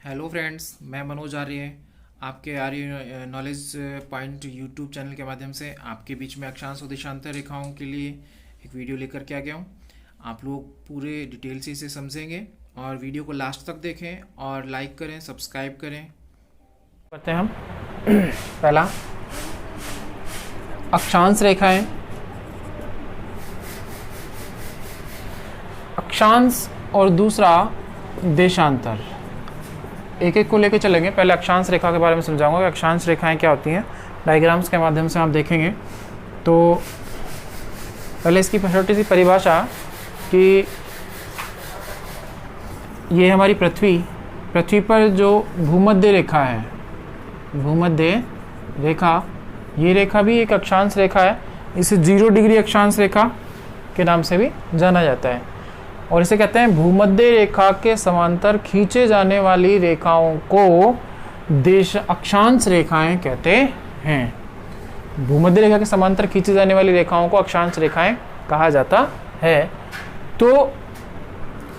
Hello friends, मैं मनोज आर्य आपके आर्य knowledge point YouTube channel के माध्यम से आपके बीच में अक्षांश और देशांतर रेखाओं के लिए एक वीडियो लेकर के आ गया हूँ। आप लोग पूरे डिटेल से इसे समझेंगे और वीडियो को लास्ट तक देखें और लाइक करें, सब्सक्राइब करें। करते हैं हम पहला अक्षांश रेखाएं, अक्षांश और दूसरा देशांतर। एक एक को लेकर चलेंगे। पहले अक्षांश रेखा के बारे में समझाऊंगा कि अक्षांश रेखाएं क्या होती हैं। डायग्राम्स के माध्यम से आप देखेंगे तो पहले इसकी छोटी सी परिभाषा कि ये हमारी पृथ्वी पर जो भूमध्य रेखा है, भूमध्य रेखा, ये रेखा भी एक अक्षांश रेखा है। इसे 0 डिग्री अक्षांश रेखा के नाम से भी जाना जाता है और इसे कहते हैं भूमध्य रेखा के समांतर खींचे जाने वाली रेखाओं को अक्षांश रेखाएं कहते हैं। भूमध्य रेखा के समांतर खींची जाने वाली रेखाओं को अक्षांश रेखाएं कहा जाता है। तो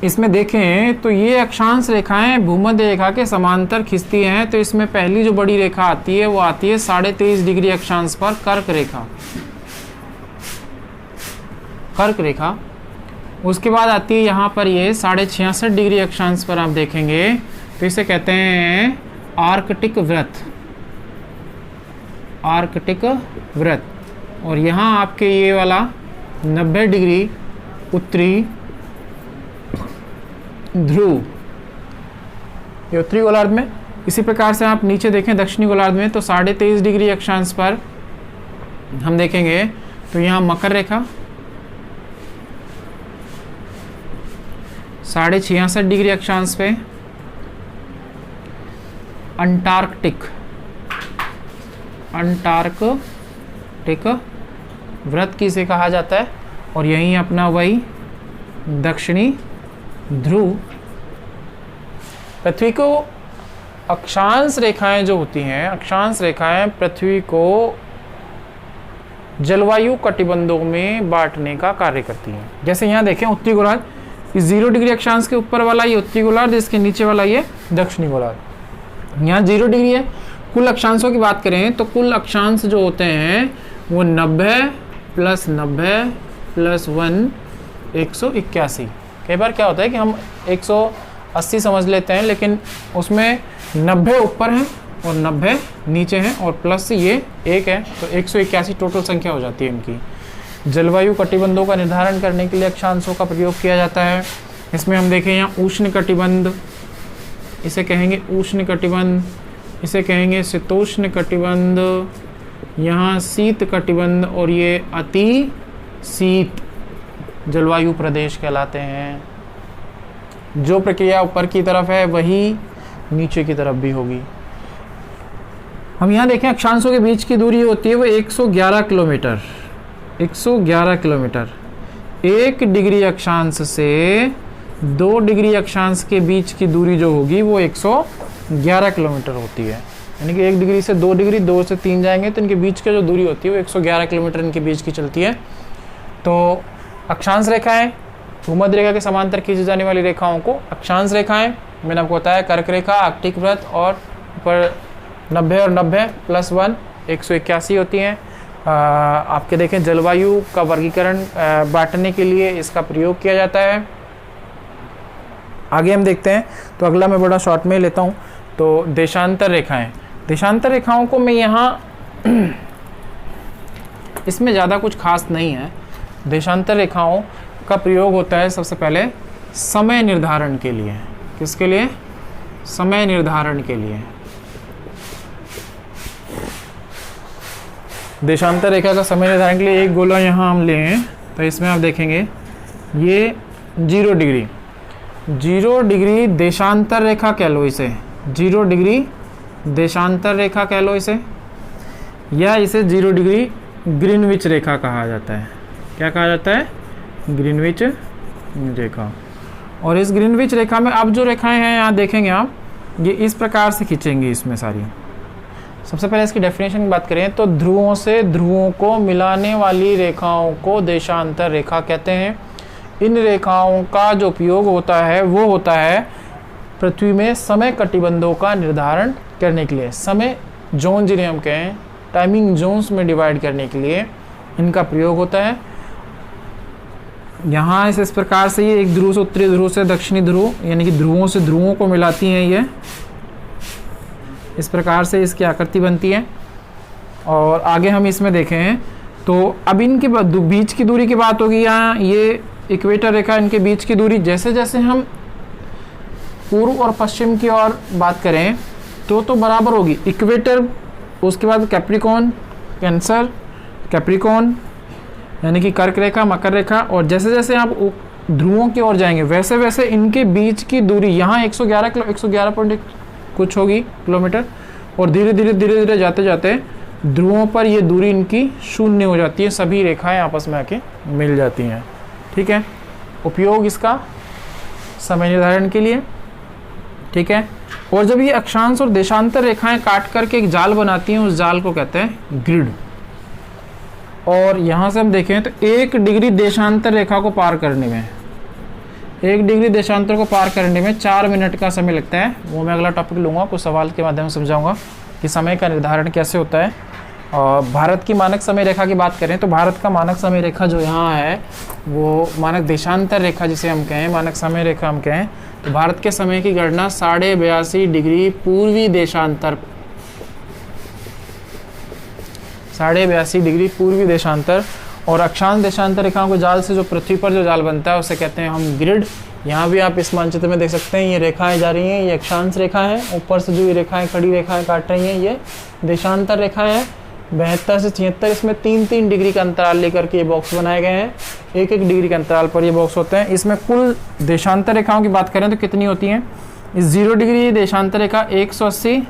इसमें देखें तो ये अक्षांश रेखाएं भूमध्य रेखा के समांतर खींचती हैं। तो इसमें पहली जो बड़ी रेखा आती है वो आती है 23.5 डिग्री अक्षांश पर कर्क रेखा, कर्क रेखा। उसके बाद आती है यहाँ पर ये 66.5 डिग्री अक्षांश पर आप देखेंगे तो इसे कहते हैं आर्कटिक वृत्त, आर्कटिक वृत्त। और यहाँ आपके ये वाला 90 डिग्री उत्तरी ध्रुव, ये उत्तरी गोलार्ध में। इसी प्रकार से आप नीचे देखें दक्षिणी गोलार्ध में तो 23.5 डिग्री अक्षांश पर हम देखेंगे तो यहाँ मकर रेखा, 66.5 डिग्री अक्षांश पे अंटार्कटिक, अंटार्कटिक वृत्त किसे कहा जाता है। और यहीं अपना वही दक्षिणी ध्रुव। पृथ्वी को अक्षांश रेखाएं जो होती हैं, अक्षांश रेखाएं पृथ्वी को जलवायु कटिबंधों में बांटने का कार्य करती हैं। जैसे यहाँ देखें उत्तरी गोलार्ध, इस 0 डिग्री अक्षांश के ऊपर वाला ये उत्तरी गोलार्ध, इसके नीचे वाला ये दक्षिणी गोलार्ध। यहाँ 0 डिग्री है। कुल अक्षांशों की बात करें तो कुल अक्षांश जो होते हैं वो 90 + 90 + 1 181। कई बार क्या होता है कि हम 180 समझ लेते हैं लेकिन उसमें 90 ऊपर हैं और 90 नीचे हैं और प्लस ये 1 है तो 181 टोटल संख्या हो जाती है इनकी। जलवायु कटिबंधों का निर्धारण करने के लिए अक्षांशों का प्रयोग किया जाता है। इसमें हम देखें यहाँ उष्ण कटिबंध, इसे कहेंगे उष्ण कटिबंध, इसे कहेंगे शीतोष्ण कटिबंध, यहाँ शीत कटिबंध और ये अति शीत जलवायु प्रदेश कहलाते हैं। जो प्रक्रिया ऊपर की तरफ है वही नीचे की तरफ भी होगी। हम यहाँ देखें अक्षांशों के बीच की दूरी होती है वो 111 किलोमीटर, 111 किलोमीटर। 1 डिग्री अक्षांश से 2 डिग्री अक्षांश के बीच की दूरी जो होगी वो 111 किलोमीटर होती है। यानी कि 1 डिग्री से 2 डिग्री, 2 से 3 जाएंगे तो इनके बीच की जो दूरी होती है वो 111 किलोमीटर इनके बीच की चलती है। तो अक्षांश रेखाएं, भूमध्य रेखा के समांतर खींची जाने वाली रेखाओं को अक्षांश रेखाएं, मैंने आपको बताया कर्क रेखा, आर्कटिक वृत्त और ऊपर 90 और 90 + 1 181 होती हैं। आपके देखें जलवायु का वर्गीकरण बांटने के लिए इसका प्रयोग किया जाता है। आगे हम देखते हैं तो अगला मैं बड़ा शॉर्ट में लेता हूँ। तो देशांतर रेखाएं, देशांतर रेखाओं को मैं यहाँ इसमें ज़्यादा कुछ खास नहीं है। देशांतर रेखाओं का प्रयोग होता है सबसे पहले समय निर्धारण के लिए। किसके लिए? समय निर्धारण के लिए। देशांतर रेखा का समय निर्धारण के लिए एक गोला यहाँ हम लें तो इसमें आप देखेंगे ये 0 डिग्री, 0 डिग्री देशांतर रेखा कह लो इसे, 0 डिग्री देशांतर रेखा कह लो इसे, या इसे 0 डिग्री ग्रीनविच रेखा कहा जाता है। क्या कहा जाता है? ग्रीनविच रेखा। और इस ग्रीनविच रेखा में अब जो रेखाएं हैं यहाँ देखेंगे आप, ये इस प्रकार से खींचेंगी इसमें सारी। सबसे पहले इसकी डेफिनेशन की बात करें तो ध्रुवों से ध्रुवों को मिलाने वाली रेखाओं को देशांतर रेखा कहते हैं। इन रेखाओं का जो उपयोग होता है वो होता है पृथ्वी में समय कटिबंधों का निर्धारण करने के लिए, समय जोन जिन्हें हम कहें, टाइमिंग जोन्स में डिवाइड करने के लिए इनका प्रयोग होता है। यहाँ इस प्रकार से ये एक ध्रुव से उत्तरी ध्रुव से दक्षिणी ध्रुव, यानी कि ध्रुवों से ध्रुवों को मिलाती हैं। ये इस प्रकार से इसकी आकृति बनती है। और आगे हम इसमें देखें तो अब इनके बीच की दूरी की बात होगी। यहाँ ये इक्वेटर रेखा, इनके बीच की दूरी जैसे जैसे हम पूर्व और पश्चिम की ओर बात करें तो बराबर होगी। इक्वेटर, उसके बाद कैप्रिकॉन, कैंसर, कैप्रिकॉन यानी कि कर्क रेखा, मकर रेखा, और जैसे जैसे आप ध्रुवों की ओर जाएंगे वैसे वैसे इनके बीच की दूरी यहाँ 111 पॉइंट कुछ होगी किलोमीटर, और धीरे धीरे जाते जाते ध्रुवों पर ये दूरी इनकी शून्य हो जाती है, सभी रेखाएं आपस में आके मिल जाती हैं। ठीक है, उपयोग इसका समय निर्धारण के लिए। ठीक है, और जब ये अक्षांश और देशांतर रेखाएं काट करके एक जाल बनाती हैं, उस जाल को कहते हैं ग्रिड। और यहाँ से हम देखें तो 1 डिग्री देशांतर रेखा को पार करने में, 1 डिग्री देशांतर को पार करने में 4 मिनट का समय लगता है। वो मैं अगला टॉपिक लूँगा, कुछ सवाल के माध्यम से समझाऊंगा कि समय का निर्धारण कैसे होता है। और भारत की मानक समय रेखा की बात करें तो भारत का मानक समय रेखा जो यहाँ है वो मानक देशांतर रेखा जिसे हम कहें, मानक समय रेखा हम कहें, तो भारत के समय की गणना 82.5 डिग्री पूर्वी देशांतर, 82.5 डिग्री पूर्वी देशांतर और अक्षांश देशांतर रेखाओं के जाल से जो पृथ्वी पर जो जाल बनता है उसे कहते हैं हम ग्रिड। यहाँ भी आप इस मानचित्र में देख सकते हैं, ये रेखाएं जा रही हैं, ये अक्षांश रेखा है, ऊपर से जो ये रेखाएं खड़ी रेखाएं काट रही हैं ये देशांतर रेखा है। 72 से 76 इसमें 3-3 डिग्री का अंतराल लेकर के ये बॉक्स बनाए गए हैं, 1-1 डिग्री के अंतराल पर ये बॉक्स होते हैं। इसमें कुल देशांतर रेखाओं की बात करें तो कितनी होती हैं? इस 0 डिग्री देशांतर रेखा 180,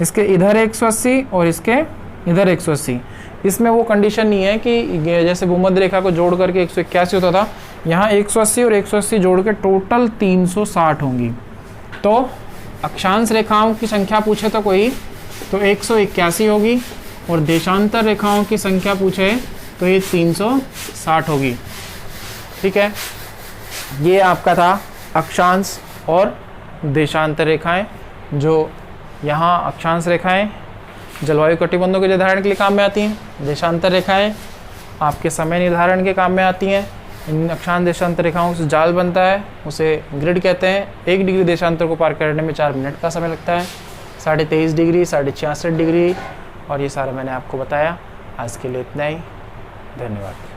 इसके इधर 180 और इसके इधर 180। इसमें वो कंडीशन नहीं है कि जैसे भूमध्य रेखा को जोड़ करके 181 होता था, यहाँ 180 और 180 जोड़ के टोटल 360 होंगी। तो अक्षांश रेखाओं की संख्या पूछे तो कोई तो 181 होगी, और देशांतर रेखाओं की संख्या पूछे तो ये 360 होगी। ठीक है, ये आपका था अक्षांश और देशांतर रेखाएं। जो यहाँ अक्षांश रेखाएं जलवायु कटिबंधों के निर्धारण के लिए काम में आती हैं, देशांतर रेखाएं आपके समय निर्धारण के काम में आती हैं। इन अक्षांश देशांतर रेखाओं से जाल बनता है, उसे ग्रिड कहते हैं। 1 डिग्री देशांतर को पार करने में 4 मिनट का समय लगता है। 23.5 डिग्री, 66.5 डिग्री, और ये सारा मैंने आपको बताया। आज के लिए इतना ही, धन्यवाद।